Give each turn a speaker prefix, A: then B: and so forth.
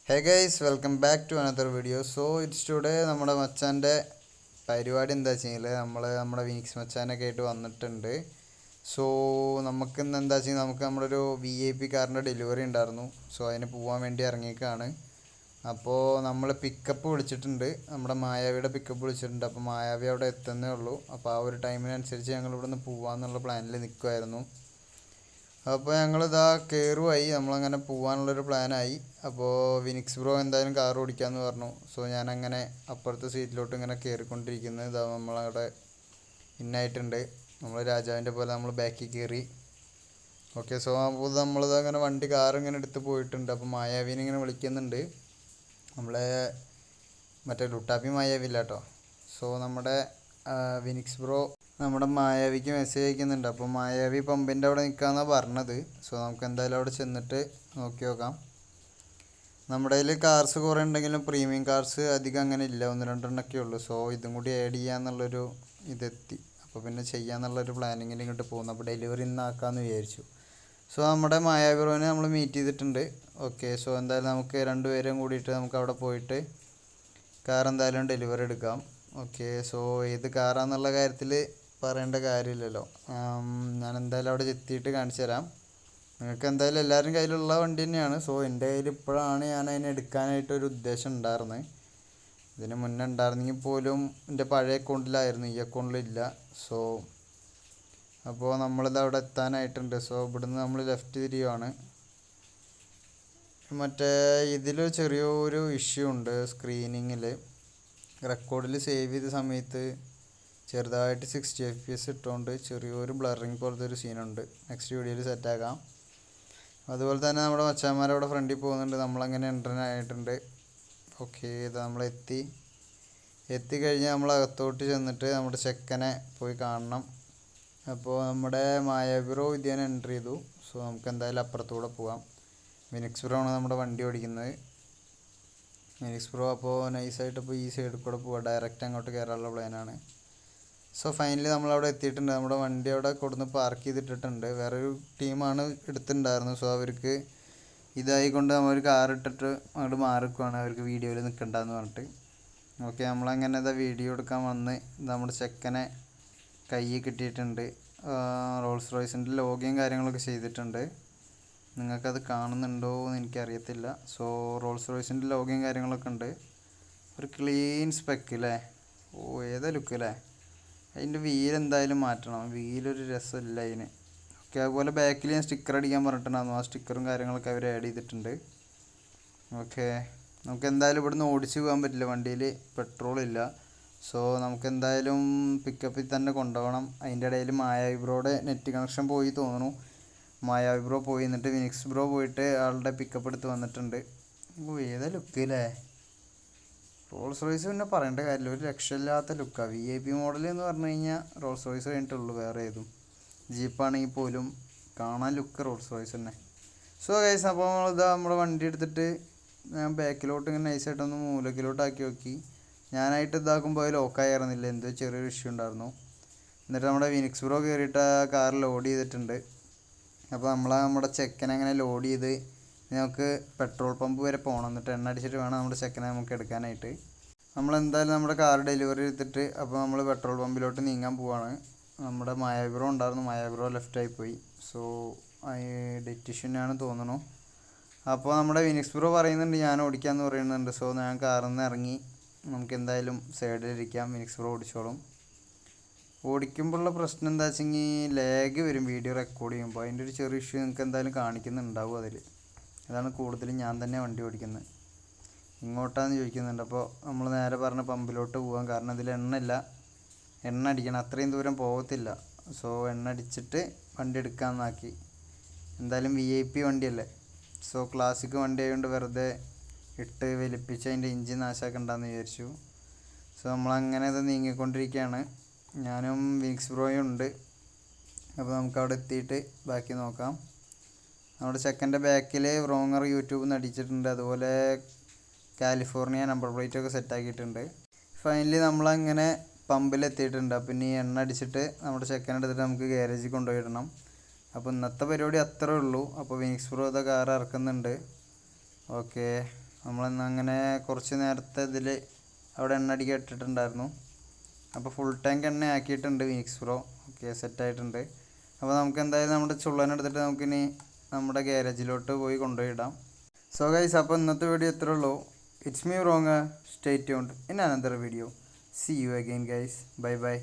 A: Hey guys welcome back to another video. So it's today നമ്മുടെ മച്ചാൻ്റെ പരിപാടി എന്താ വെച്ചെങ്കിൽ നമ്മുടെ വീക്സ് മച്ചാനൊക്കെ ആയിട്ട് വന്നിട്ടുണ്ട്. സോ നമുക്കിന്ന് എന്താ വെച്ചാൽ നമുക്ക് നമ്മുടെ ഒരു VIP കാറിൻ്റെ ഡെലിവറി ഉണ്ടായിരുന്നു. സോ അതിന് പോകാൻ വേണ്ടി ഇറങ്ങിയേക്കാണ്. അപ്പോൾ നമ്മൾ പിക്കപ്പ് വിളിച്ചിട്ടുണ്ട്, നമ്മുടെ മായാവിയുടെ പിക്കപ്പ് വിളിച്ചിട്ടുണ്ട്. അപ്പോൾ മായാവി അവിടെ എത്തുന്നേ ഉള്ളൂ. അപ്പോൾ ആ ഒരു ടൈമിനനുസരിച്ച് ഞങ്ങൾ ഇവിടെ നിന്ന് പോകാമെന്നുള്ള പ്ലാനിൽ നിൽക്കുമായിരുന്നു. അപ്പോൾ ഞങ്ങളിതാ കയറുമായി, നമ്മളങ്ങനെ പോകാനുള്ളൊരു പ്ലാനായി. അപ്പോൾ വിനിക്സ് ബ്രോ എന്തായാലും കാർ ഓടിക്കാമെന്ന് പറഞ്ഞു. സോ ഞാനങ്ങനെ അപ്പുറത്തെ സീറ്റിലോട്ട് ഇങ്ങനെ കയറിക്കൊണ്ടിരിക്കുന്നത്. ഇതാ നമ്മളവിടെ ഇന്നായിട്ടുണ്ട്. നമ്മൾ രാജാവിൻ്റെ പോലെ നമ്മൾ ബാക്കിൽ കയറി. ഓക്കെ, സോ അപ്പോൾ നമ്മളിത് അങ്ങനെ കാർ ഇങ്ങനെ എടുത്ത് പോയിട്ടുണ്ട്. അപ്പോൾ മായാവിനെ ഇങ്ങനെ വിളിക്കുന്നുണ്ട്. നമ്മളെ മറ്റേ ലുട്ടാപ്പി മായാവില്ല കേട്ടോ. സോ നമ്മുടെ വിനിക്സ് ബ്രോ നമ്മുടെ മായാവിക്ക് മെസ്സേജ് അയക്കുന്നുണ്ട്. അപ്പോൾ മായാവി പമ്പിൻ്റെ അവിടെ നിൽക്കാമെന്നാണ് പറഞ്ഞത്. സോ നമുക്ക് എന്തായാലും അവിടെ ചെന്നിട്ട് നോക്കി നോക്കാം. നമ്മുടെ കയ്യിൽ കാർസ് കുറേ ഉണ്ടെങ്കിലും പ്രീമിയം കാർസ് അധികം അങ്ങനെ ഇല്ല, ഒന്ന് രണ്ടെണ്ണമൊക്കെ ഉള്ളൂ. സോ ഇതും കൂടി ആഡ് ചെയ്യാന്നുള്ളൊരു ഇതെത്തി. അപ്പോൾ പിന്നെ ചെയ്യാന്നുള്ളൊരു പ്ലാനിങ്ങിൽ ഇങ്ങോട്ട് പോകുന്നു. അപ്പോൾ ഡെലിവറി ഇന്ന് ആക്കാമെന്ന് വിചാരിച്ചു. സോ നമ്മുടെ മായാവി ബ്രോനെ നമ്മൾ മീറ്റ് ചെയ്തിട്ടുണ്ട്. ഓക്കെ, സോ എന്തായാലും നമുക്ക് രണ്ടുപേരും കൂടിയിട്ട് നമുക്ക് അവിടെ പോയിട്ട് കാർ എന്തായാലും ഡെലിവറി എടുക്കാം. ഓക്കെ, സോ ഏത് കാറാന്നുള്ള കാര്യത്തിൽ പറയേണ്ട കാര്യമില്ലല്ലോ. ഞാൻ എന്തായാലും അവിടെ എത്തിയിട്ട് കാണിച്ചു തരാം. നിങ്ങൾക്ക് എന്തായാലും എല്ലാവരും കയ്യിലുള്ള വണ്ടി തന്നെയാണ്. സോ എൻ്റെ കയ്യിൽ ഇപ്പോഴാണ് ഞാൻ അതിനെ എടുക്കാനായിട്ടൊരു ഉദ്ദേശം ഉണ്ടായിരുന്നത്. ഇതിന് മുന്നേ ഉണ്ടായിരുന്നെങ്കിൽ പോലും എൻ്റെ പഴയ അക്കൗണ്ടിലായിരുന്നു, ഈ അക്കൗണ്ടിലില്ല. സോ അപ്പോൾ നമ്മളിത് അവിടെ എത്താനായിട്ടുണ്ട്. സോ ഇവിടുന്ന് നമ്മൾ ലെഫ്റ്റ് തിരിയുവാണ്. മറ്റേ ഇതിൽ ചെറിയൊരു ഇഷ്യൂ ഉണ്ട്. സ്ക്രീനിങ്ങിൽ റെക്കോർഡിൽ സേവ് ചെയ്ത സമയത്ത് ചെറുതായിട്ട് 60 FPS ഇട്ടുകൊണ്ട് ചെറിയൊരു ബ്ലറിങ് പോലത്തെ ഒരു സീനുണ്ട്. നെക്സ്റ്റ് വീഡിയോയിൽ സെറ്റാക്കാം. അതുപോലെ തന്നെ നമ്മുടെ മച്ചാന്മാരവിടെ ഫ്രണ്ടിൽ പോകുന്നുണ്ട്. നമ്മളങ്ങനെ എൻ്റർ. ഓക്കെ, ഇത് നമ്മൾ എത്തിക്കഴിഞ്ഞാൽ നമ്മൾ അകത്തോട്ട് ചെന്നിട്ട് നമ്മുടെ ചെക്കനെ പോയി കാണണം. അപ്പോൾ നമ്മുടെ മായാബ്രോ വിദ്യാനെ എൻ്റർ ചെയ്തു. സോ നമുക്ക് എന്തായാലും അപ്പുറത്തൂടെ പോകാം. വിനിക്സ് ബ്രോ ആണ് നമ്മുടെ വണ്ടി ഓടിക്കുന്നത്. വിനിക്സ് ബ്രോ അപ്പോൾ നൈസായിട്ട് ഇപ്പോൾ ഈ സൈഡിൽ കൂടെ പോവുക, ഡയറക്റ്റ് അങ്ങോട്ട് കയറാനുള്ള പ്ലാനാണ്. സോ ഫൈനലി നമ്മളവിടെ എത്തിയിട്ടുണ്ട്. നമ്മുടെ വണ്ടി അവിടെ കൊടുന്ന് പാർക്ക് ചെയ്തിട്ടിട്ടുണ്ട്. വേറൊരു ടീമാണ് എടുത്തിട്ടുണ്ടായിരുന്നു. സോ അവർക്ക് ഇതായിക്കൊണ്ട് നമ്മൾ കാർ ഇട്ടിട്ട് അങ്ങോട്ട് മാറിക്കുവാണ്, അവർക്ക് വീഡിയോയിൽ നിൽക്കണ്ടെന്ന് പറഞ്ഞിട്ട്. ഓക്കെ, നമ്മളങ്ങനെ ഇതാ വീഡിയോ എടുക്കാൻ വന്ന് നമ്മുടെ ചെക്കനെ കൈ കിട്ടിയിട്ടുണ്ട്. റോൾസ് റോയ്സിൻ്റെ ലോഗിയും കാര്യങ്ങളൊക്കെ ചെയ്തിട്ടുണ്ട്. നിങ്ങൾക്കത് കാണുന്നുണ്ടോ എന്ന് എനിക്കറിയത്തില്ല. സോ റോൾസ് റോയ്സിൻ്റെ ലോഗിയും കാര്യങ്ങളൊക്കെ ഉണ്ട്. ഒരു ക്ലീൻ സ്പെക്ക് അല്ലേ. ഓ, ഏതാ ലുക്ക് അല്ലേ. അതിൻ്റെ വീൽ എന്തായാലും മാറ്റണം, വീലൊരു രസമില്ല അതിന്. ഓക്കെ, അതുപോലെ ബാക്കിൽ ഞാൻ സ്റ്റിക്കർ അടിക്കാൻ പറഞ്ഞിട്ടുണ്ടായിരുന്നു. ആ സ്റ്റിക്കറും കാര്യങ്ങളൊക്കെ അവർ ആഡ് ചെയ്തിട്ടുണ്ട്. ഓക്കെ, നമുക്ക് എന്തായാലും ഇവിടുന്ന് ഓടിച്ച് പോകാൻ പറ്റില്ല, വണ്ടിയിൽ പെട്രോളില്ല. സോ നമുക്ക് എന്തായാലും പിക്കപ്പിൽ തന്നെ കൊണ്ടുപോകണം. അതിൻ്റെ ഇടയിൽ മായാവി ബ്രോയുടെ നെറ്റ് കണക്ഷൻ പോയി തോന്നുന്നു. മായാവി ബ്രോ പോയി, എന്നിട്ട് വിനിക്സ് ബ്രോ പോയിട്ട് ആളുടെ പിക്കപ്പ് എടുത്ത് വന്നിട്ടുണ്ട്. ഓ, ഏതാ ലുക്ക് അല്ലേ. റോൾസ് റോയ്സ് പിന്നെ പറയേണ്ട കാര്യമില്ല, ഒരു രക്ഷയില്ലാത്ത ലുക്കാണ്. VIP മോഡൽ എന്ന് പറഞ്ഞു കഴിഞ്ഞാൽ റോൾസ് റോയ്സ് കഴിഞ്ഞിട്ടുള്ളൂ വേറെ ഏതും. ജീപ്പാണെങ്കിൽ പോലും കാണാൻ ലുക്ക് റോൾസ് റോയ്സ് തന്നെ. സോ ഗൈസ്, അപ്പോൾ നമ്മളിതാ നമ്മുടെ വണ്ടി എടുത്തിട്ട് ഞാൻ ബാക്കിലോട്ട് ഇങ്ങനെ നൈസായിട്ടൊന്ന് മൂലക്കിലോട്ടാക്കി നോക്കി. ഞാനായിട്ട് ഇതാക്കുമ്പോൾ അത് ലോക്കായിരുന്നില്ല, എന്തോ ചെറിയൊരു ഇഷ്യൂ ഉണ്ടായിരുന്നു. എന്നിട്ട് നമ്മുടെ വിനിക്സ് ബ്രോ കയറിയിട്ട് ആ കാർ ലോഡ് ചെയ്തിട്ടുണ്ട്. അപ്പോൾ നമ്മുടെ ചെക്കനെ അങ്ങനെ ലോഡ് ചെയ്ത് നമുക്ക് പെട്രോൾ പമ്പ് വരെ പോകണം. എന്നിട്ട് എണ്ണ അടിച്ചിട്ട് വേണം നമ്മുടെ ചെക്കനെ നമുക്ക് എടുക്കാനായിട്ട്. നമ്മളെന്തായാലും നമ്മുടെ കാർ ഡെലിവറി എടുത്തിട്ട് അപ്പോൾ നമ്മൾ പെട്രോൾ പമ്പിലോട്ട് നീങ്ങാൻ പോവാണ്. നമ്മുടെ മായാബ്രോ ഉണ്ടായിരുന്നു, മായാബ്രോ ലെഫ്റ്റായി പോയി. സോ ഡെറ്റിഷ്യനാണ് തോന്നുന്നു. അപ്പോൾ നമ്മുടെ വിനിക്സ് ബ്രോ പറയുന്നുണ്ട് ഞാൻ ഓടിക്കാമെന്ന് പറയുന്നുണ്ട്. സോ ഞാൻ കാറിൽ നിന്ന് ഇറങ്ങി, നമുക്ക് എന്തായാലും സൈഡിലിരിക്കാം, വിനിക്സ് ബ്രോ ഓടിച്ചോളും. ഓടിക്കുമ്പോഴുള്ള പ്രശ്നം എന്താ വെച്ചെങ്കിൽ ലാഗ് വരും വീഡിയോ റെക്കോർഡ് ചെയ്യുമ്പോൾ. അതിൻ്റെ ഒരു ചെറിയ ഇഷ്യൂ നിങ്ങൾക്ക് എന്തായാലും കാണിക്കുന്നുണ്ടാവും അതിൽ. അതാണ് കൂടുതലും ഞാൻ തന്നെ വണ്ടി ഓടിക്കുന്നത്. ഇങ്ങോട്ടാന്ന് ചോദിക്കുന്നുണ്ട്. അപ്പോൾ നമ്മൾ നേരെ പറഞ്ഞ പമ്പിലോട്ട് പോകാം, കാരണം അതിൽ എണ്ണ അടിക്കണം, അത്രയും ദൂരം പോകത്തില്ല. സോ എണ്ണ അടിച്ചിട്ട് വണ്ടി എടുക്കാമെന്നാക്കി. എന്തായാലും VIP വണ്ടിയല്ലേ. സോ ക്ലാസിക് വണ്ടി ആയതുകൊണ്ട് വെറുതെ ഇട്ട് വലിപ്പിച്ച് അതിൻ്റെ എഞ്ചിൻ നാശാക്കണ്ടെന്ന് വിചാരിച്ചു. സോ നമ്മളങ്ങനെ അത് നീങ്ങിക്കൊണ്ടിരിക്കുകയാണ്. ഞാനും വിനിക്സ് ബ്രോയും ഉണ്ട്. അപ്പോൾ നമുക്ക് അവിടെ എത്തിയിട്ട് ബാക്കി നോക്കാം. നമ്മുടെ ചെക്കൻ്റെ ബാക്കിൽ വ്രോങ്ങർ യൂട്യൂബിൽ നിന്ന് അടിച്ചിട്ടുണ്ട്. അതുപോലെ കാലിഫോർണിയ നമ്പർ പ്ലേറ്റൊക്കെ സെറ്റാക്കിയിട്ടുണ്ട്. ഫൈനലി നമ്മളങ്ങനെ പമ്പിലെത്തിയിട്ടുണ്ട്. അപ്പം ഇനി എണ്ണ അടിച്ചിട്ട് നമ്മുടെ ചെക്കനെ എടുത്തിട്ട് നമുക്ക് ഗ്യാരേജിൽ കൊണ്ടുപോയിടണം. അപ്പോൾ ഇന്നത്തെ പരിപാടി അത്രേ ഉള്ളൂ. അപ്പോൾ വിനിക്സ് ബ്രോ കാർ ഇറക്കുന്നുണ്ട്. ഓക്കെ, നമ്മളിന്ന് അങ്ങനെ കുറച്ച് നേരത്തെ ഇതിൽ അവിടെ എണ്ണ അടിക്കാൻ ഇട്ടിട്ടുണ്ടായിരുന്നു. അപ്പോൾ ഫുൾ ടാങ്ക് എണ്ണ ആക്കിയിട്ടുണ്ട് വിനിക്സ് പ്രോ. ഓക്കെ, സെറ്റായിട്ടുണ്ട്. അപ്പോൾ നമുക്ക് എന്തായാലും നമ്മുടെ ചുള്ളനെടുത്തിട്ട് നമുക്കിനി നമ്മുടെ ഗ്യാരേജിലോട്ട് പോയി കൊണ്ടുപോയിടാം. സോ ഗൈസ്, അപ്പോൾ ഇന്നത്തെ വീഡിയോ ഇത്രേ ഉള്ളൂ. It's me wrong. Stay tuned in another video. See you again guys. Bye by.